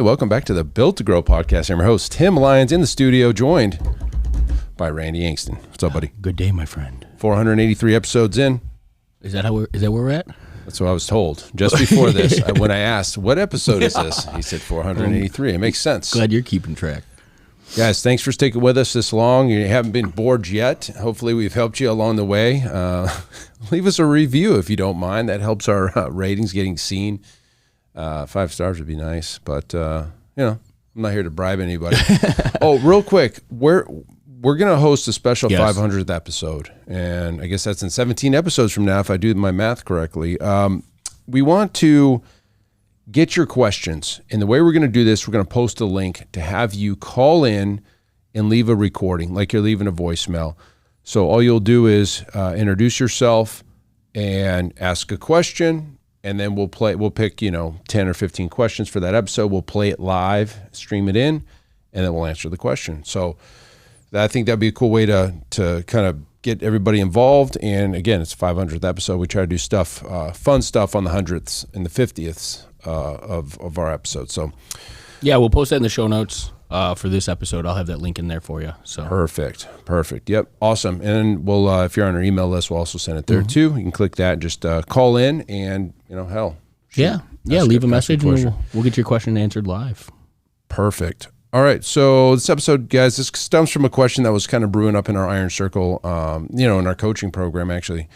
welcome back to the Built to Grow podcast. I'm your host, Tim Lyons, in the studio, joined by Randy Angston. What's up, buddy? Good day, my friend. 483 episodes in. Is that where we're at? That's what I was told just before this. When I asked, what episode is this? He said 483. It makes sense. Glad you're keeping track. Guys, thanks for sticking with us this long. You haven't been bored yet. Hopefully, we've helped you along the way. Leave us a review if you don't mind. That helps our ratings getting seen. 5 stars would be nice, but I'm not here to bribe anybody. Oh, real quick, we're going to host a special 500th episode, and I guess that's in 17 episodes from now if I do my math correctly. We want to get your questions, and the way we're going to do this, we're going to post a link to have you call in and leave a recording, like you're leaving a voicemail. So all you'll do is introduce yourself and ask a question, and then we'll pick 10 or 15 questions for that episode. We'll play it live, stream it in, and then we'll answer the question. So I think that'd be a cool way to kind of get everybody involved. And again, it's 500th episode. We try to do stuff, fun stuff on the 100th and the 50th of our episodes. So yeah, we'll post that in the show notes for this episode. I'll have that link in there for you. So perfect. Yep, awesome. And we'll if you're on our email list, we'll also send it there too. You can click that and just call in, and leave a message, and we'll get your question answered live. Perfect. All right, so this episode, guys, this stems from a question that was kind of brewing up in our Iron Circle, in our coaching program, actually.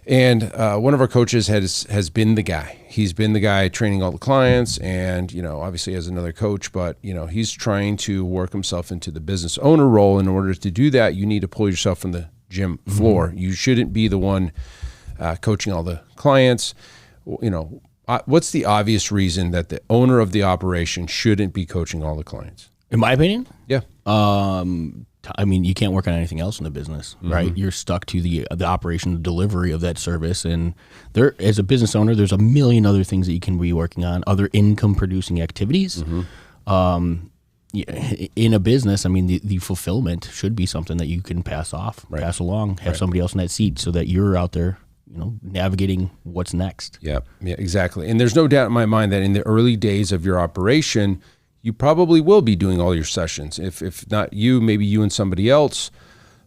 And one of our coaches has been the guy. He's been the guy training all the clients, and, obviously as another coach, but, he's trying to work himself into the business owner role. In order to do that, you need to pull yourself from the gym floor. Mm-hmm. You shouldn't be the one coaching all the clients. What's the obvious reason that the owner of the operation shouldn't be coaching all the clients? In my opinion? Yeah. You can't work on anything else in the business, right? You're stuck to the operation, the delivery of that service. And there, as a business owner, there's a million other things that you can be working on, other income producing activities. Mm-hmm. In a business, the fulfillment should be something that you can pass pass along, have somebody else in that seat so that you're out there navigating what's next. Yeah, exactly. And there's no doubt in my mind that in the early days of your operation, you probably will be doing all your sessions. If not you, maybe you and somebody else.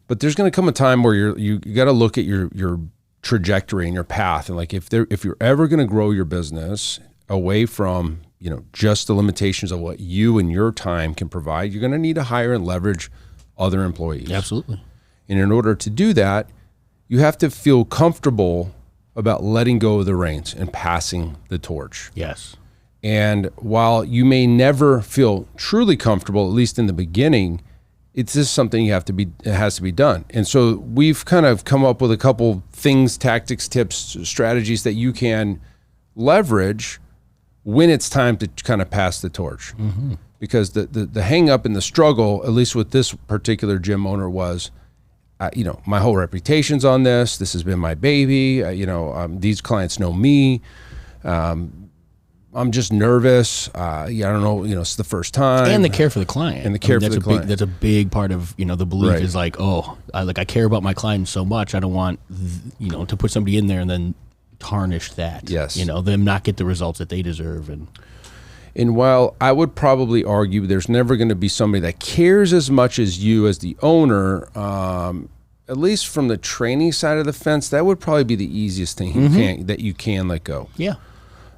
But there's going to come a time where you got to look at your trajectory and your path. And like if you're ever going to grow your business away from just the limitations of what you and your time can provide, you're going to need to hire and leverage other employees. Absolutely. And in order to do that, you have to feel comfortable about letting go of the reins and passing the torch. Yes. And while you may never feel truly comfortable, at least in the beginning, it's just something it has to be done. And so we've kind of come up with a couple things, tactics, tips, strategies that you can leverage when it's time to kind of pass the torch. Mm-hmm. Because the hang up and the struggle, at least with this particular gym owner, was, my whole reputation's on this. This has been my baby. These clients know me. I'm just nervous. I don't know. It's the first time. And the care for the client. And the care for the client. That's a big part of the belief is like, I care about my client so much. I don't want to put somebody in there and then tarnish that. Yes. Them not get the results that they deserve. And while I would probably argue there's never going to be somebody that cares as much as you as the owner, at least from the training side of the fence, that would probably be the easiest thing you can let go. Yeah.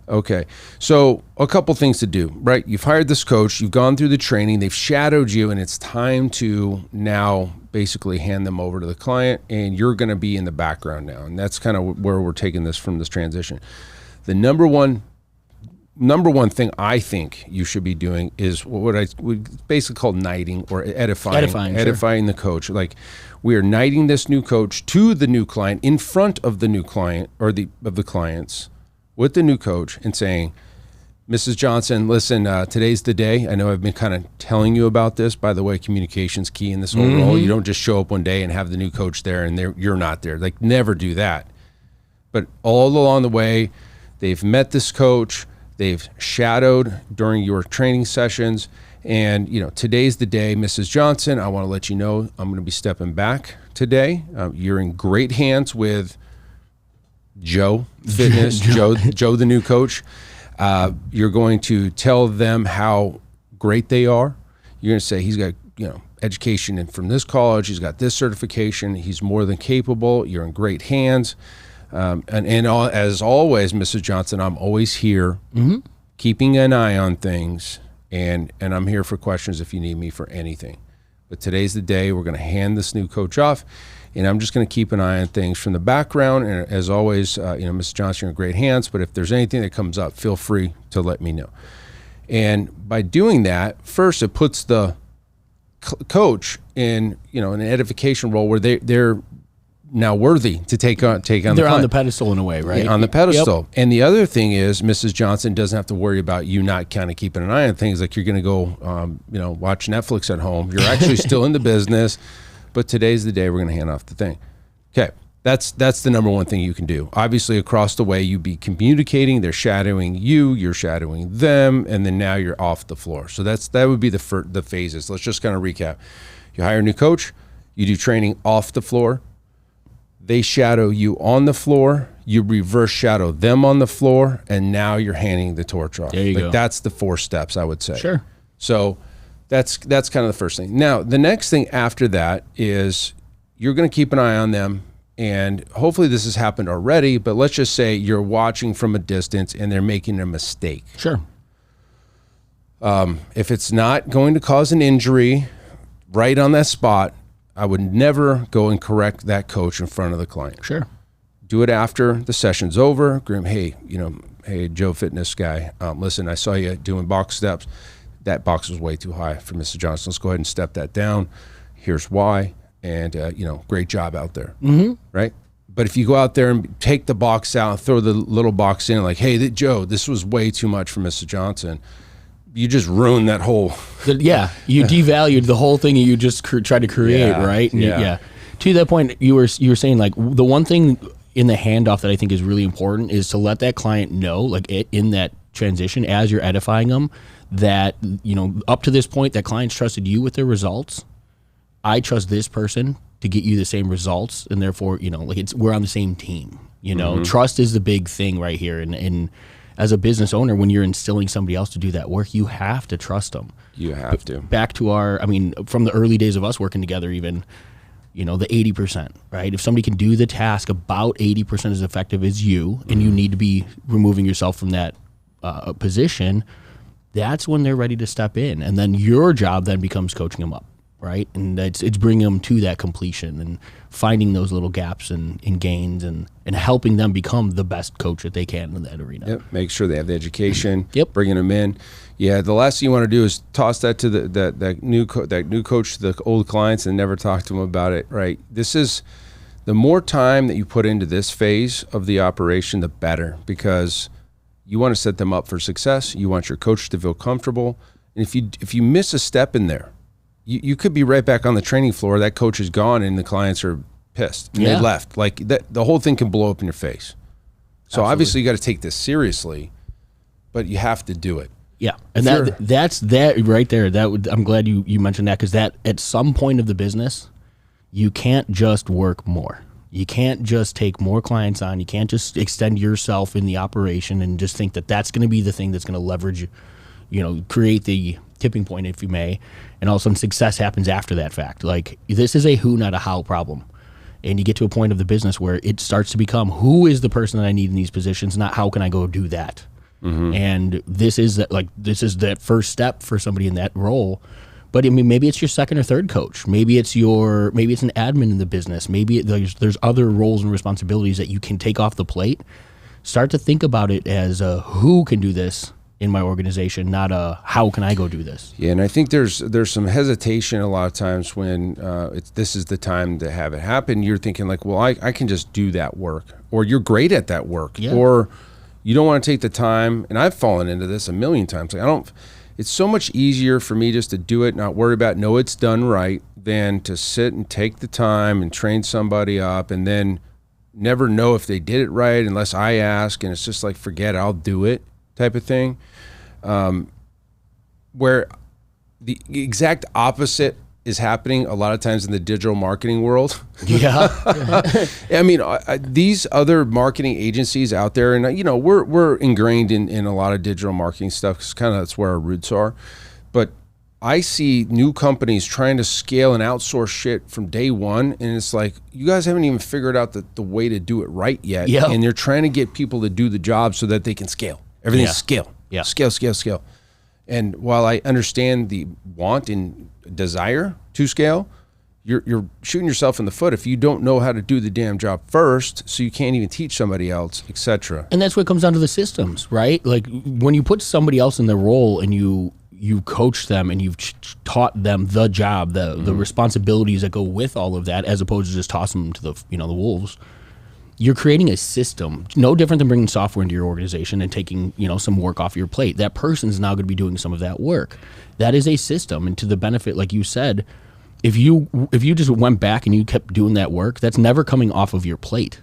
Okay. So a couple things to do, right? You've hired this coach, you've gone through the training, they've shadowed you, and it's time to now basically hand them over to the client, and you're going to be in the background now. And that's kind of where we're taking this from this transition. The number one thing I think you should be doing is what I would basically call knighting or edifying the coach. Like, we are knighting this new coach to the new client in front of the new client or of the clients with the new coach and saying, Mrs. Johnson, listen, today's the day. I know I've been kind of telling you about this. By the way, communication's key in this whole role. You don't just show up one day and have the new coach there and you're not there. Like, never do that. But all along the way, they've met this coach. They've shadowed during your training sessions. And, today's the day, Mrs. Johnson. I want to let you know I'm going to be stepping back today. You're in great hands with Joe Fitness, Joe the new coach. You're going to tell them how great they are. You're going to say he's got, education and from this college, he's got this certification, he's more than capable, you're in great hands. As always, Mrs. Johnson, I'm always here, keeping an eye on things, and I'm here for questions if you need me for anything. But today's the day we're going to hand this new coach off, and I'm just going to keep an eye on things from the background. And as always, Mrs. Johnson, you're in great hands, but if there's anything that comes up, feel free to let me know. And by doing that, first, it puts the coach in, an edification role where they're now worthy to take on they're on the pedestal in a way, right? Yeah, on the pedestal. Yep. And the other thing is Mrs. Johnson doesn't have to worry about you not kind of keeping an eye on things, like you're going to go, watch Netflix at home. You're actually still in the business, but today's the day we're going to hand off the thing. Okay. That's the number one thing you can do. Obviously, across the way, you be communicating. They're shadowing you. You're shadowing them, and then now you're off the floor. So that would be the phases. Let's just kind of recap. You hire a new coach. You do training off the floor. They shadow you on the floor. You reverse shadow them on the floor, and now you're handing the torch off. There you go. That's the 4 steps, I would say. Sure. So that's kind of the first thing. Now, the next thing after that is you're going to keep an eye on them. And hopefully this has happened already, but let's just say you're watching from a distance and they're making a mistake. Sure. If it's not going to cause an injury right on that spot, I would never go and correct that coach in front of the client. Sure. Do it after the session's over. Hey, Joe Fitness guy, listen, I saw you doing box steps. That box was way too high for Mr. Johnson. Let's go ahead and step that down. Here's why. And, great job out there, right? But if you go out there and take the box out, throw the little box in, like, hey, Joe, this was way too much for Mr. Johnson, you just ruined that whole... Yeah, you devalued the whole thing you just tried to create, right? And to that point, you were saying, like, the one thing in the handoff that I think is really important is to let that client know, like, in that transition, as you're edifying them, that, up to this point, that client's trusted you with their results. I trust this person to get you the same results, and therefore, we're on the same team. Trust is the big thing right here. And as a business owner, when you're instilling somebody else to do that work, you have to trust them. You have to. Back to from the early days of us working together, even, the 80%, right? If somebody can do the task about 80% as effective as you, and you need to be removing yourself from that position, that's when they're ready to step in. And then your job then becomes coaching them up. Right, and it's bringing them to that completion and finding those little gaps and gains and helping them become the best coach that they can in that arena. Yep. Make sure they have the education. Yep. Bringing them in. Yeah. The last thing you want to do is toss that to that new coach to the old clients and never talk to them about it. Right. This is the more time that you put into this phase of the operation, the better, because you want to set them up for success. You want your coach to feel comfortable, and if you miss a step in there, you could be right back on the training floor. That coach is gone and the clients are pissed. And they left. Like the whole thing can blow up in your face. So obviously you got to take this seriously, but you have to do it. Yeah. And that's that right there. I'm glad you mentioned that, because that at some point of the business, you can't just work more. You can't just take more clients on. You can't just extend yourself in the operation and just think that that's going to be the thing that's going to leverage, create the tipping point, if you may, and all of a sudden success happens after that fact. Like, this is a who, not a how problem. And you get to a point of the business where it starts to become, who is the person that I need in these positions, not how can I go do that. And this is that first step for somebody in that role. But maybe it's your second or third coach. Maybe it's an admin in the business. Maybe there's other roles and responsibilities that you can take off the plate. Start to think about it as who can do this in my organization, not how can I go do this. Yeah, and I think there's some hesitation a lot of times when this is the time to have it happen. You're thinking like, well, I can just do that work, or you're great at that work, or you don't want to take the time. And I've fallen into this a million times. Like, it's so much easier for me just to do it, not worry about, know it's done right, than to sit and take the time and train somebody up and then never know if they did it right unless I ask. And it's just like, forget it, I'll do it type of thing. Where the exact opposite is happening a lot of times in the digital marketing world. Yeah. I mean, these other marketing agencies out there, and we're ingrained in a lot of digital marketing stuff because kind of that's where our roots are. But I see new companies trying to scale and outsource shit from day one, and it's like, you guys haven't even figured out the way to do it right yet. Yep. And they're trying to get people to do the job so that they can scale. Everything's scale. Yeah. Scale. And while I understand the want and desire to scale, you're shooting yourself in the foot if you don't know how to do the damn job first, so you can't even teach somebody else, etc. And that's what comes down to the systems, right? Like when you put somebody else in their role and you coach them and you've taught them the job, the responsibilities that go with all of that, as opposed to just tossing them to the wolves. You're creating a system, no different than bringing software into your organization and taking, some work off your plate. That person's now going to be doing some of that work. That is a system, and to the benefit, like you said, if you just went back and you kept doing that work, that's never coming off of your plate.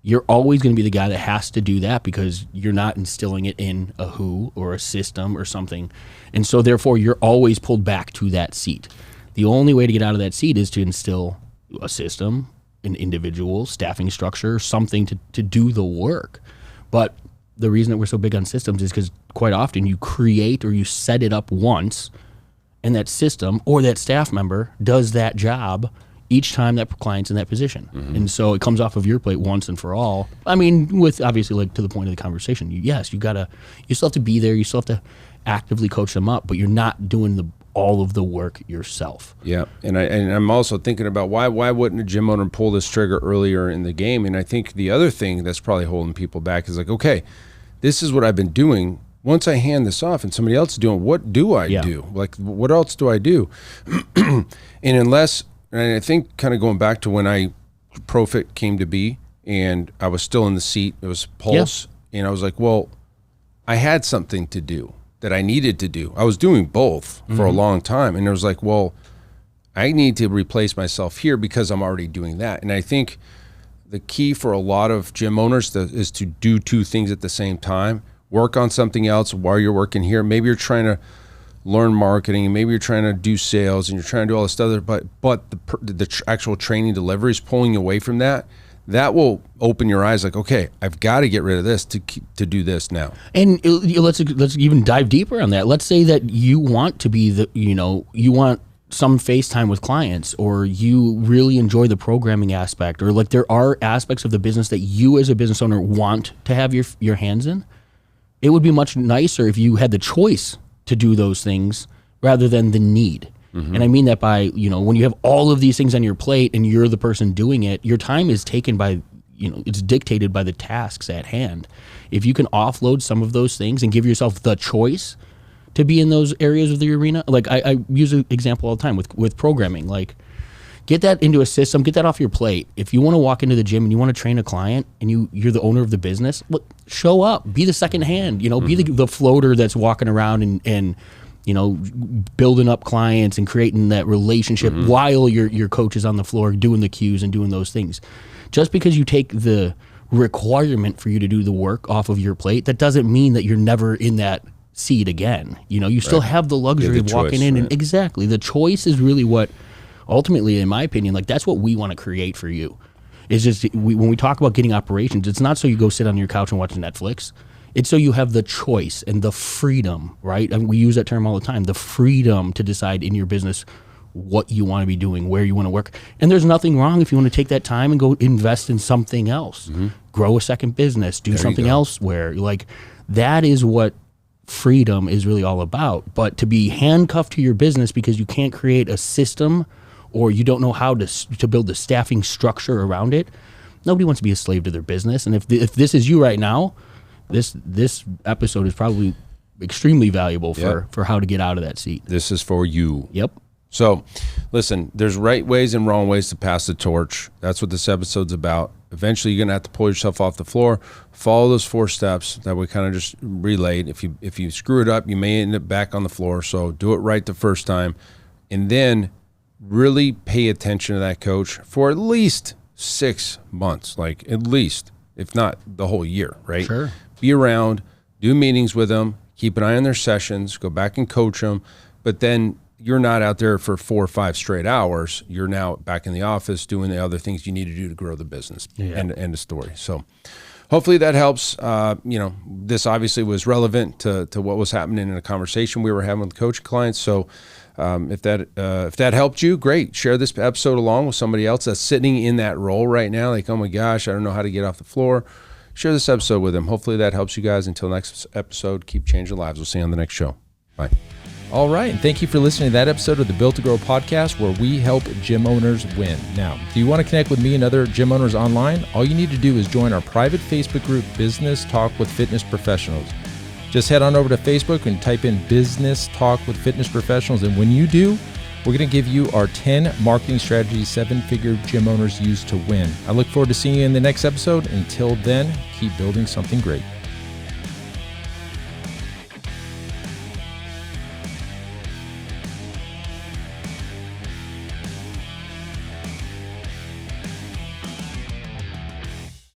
You're always going to be the guy that has to do that because you're not instilling it in a who or a system or something. And so therefore you're always pulled back to that seat. The only way to get out of that seat is to instill a system, an individual, staffing structure, something to do the work. But the reason that we're so big on systems is because quite often you create or you set it up once, and that system or that staff member does that job each time that client's in that position. Mm-hmm. And so it comes off of your plate once and for all. I mean, with obviously, like, to the point of the conversation, you still have to be there, you still have to actively coach them up, but you're not doing all of the work yourself. Yeah, and I'm also thinking about why wouldn't a gym owner pull this trigger earlier in the game? And I think the other thing that's probably holding people back is like, okay, this is what I've been doing. Once I hand this off and somebody else is doing, what do I do? Like, what else do I do? And I think kind of going back to when Profit came to be and I was still in the seat, it was Pulse, and I was like, well, I had something to do that I needed to do. I was doing both for a long time. And it was like, well, I need to replace myself here because I'm already doing that. And I think the key for a lot of gym owners is to do two things at the same time. Work on something else while you're working here. Maybe you're trying to learn marketing, and maybe you're trying to do sales, and you're trying to do all this other, but the actual training delivery is pulling you away from that. That will open your eyes like, okay, I've got to get rid of this to do this now. And let's even dive deeper on that. Let's say that you want to be you want some FaceTime with clients, or you really enjoy the programming aspect, or like there are aspects of the business that you as a business owner want to have your hands in. It would be much nicer if you had the choice to do those things rather than the need. Mm-hmm. And I mean that by, when you have all of these things on your plate and you're the person doing it, your time is taken by, it's dictated by the tasks at hand. If you can offload some of those things and give yourself the choice to be in those areas of the arena, like I use an example all the time with programming, like get that into a system, get that off your plate. If you want to walk into the gym and you want to train a client and you're the owner of the business, show up, be the second hand, be the floater that's walking around and building up clients and creating that relationship while your coach is on the floor doing the cues and doing those things. Just because you take the requirement for you to do the work off of your plate, that doesn't mean that you're never in that seat again. You still have the luxury of walking in, and exactly, the choice is really what ultimately, in my opinion, like that's what we want to create for you. It's just when we talk about getting operations, it's not so you go sit on your couch and watch Netflix. It's so you have the choice and the freedom, right? I mean, we use that term all the time, the freedom to decide in your business what you want to be doing, where you want to work. And there's nothing wrong if you want to take that time and go invest in something else, grow a second business, do something else where, like, that is what freedom is really all about. But to be handcuffed to your business because you can't create a system or you don't know how to build the staffing structure around it, nobody wants to be a slave to their business. And if this is you right now, this episode is probably extremely valuable for how to get out of that seat. This is for you. Yep. So, listen, there's right ways and wrong ways to pass the torch. That's what this episode's about. Eventually, you're going to have to pull yourself off the floor, follow those 4 steps that we kind of just relayed. If you screw it up, you may end up back on the floor. So do it right the first time. And then really pay attention to that coach for at least 6 months, like at least, if not the whole year, right? Sure. Be around, do meetings with them, keep an eye on their sessions, go back and coach them. But then you're not out there for 4 or 5 straight hours. You're now back in the office doing the other things you need to do to grow the business. End of story. So hopefully that helps. This obviously was relevant to what was happening in a conversation we were having with coaching clients. So if that helped you, great. Share this episode along with somebody else that's sitting in that role right now. Like, oh my gosh, I don't know how to get off the floor. Share this episode with them. Hopefully that helps you guys. Until next episode, keep changing lives. We'll see you on the next show. Bye. All right, and thank you for listening to that episode of the Built to Grow podcast, where we help gym owners win. Now, do you want to connect with me and other gym owners online? All you need to do is join our private Facebook group, Business Talk with Fitness Professionals. Just head on over to Facebook and type in Business Talk with Fitness Professionals, and when you do, we're going to give you our 10 marketing strategies 7-figure gym owners use to win. I look forward to seeing you in the next episode. Until then, keep building something great.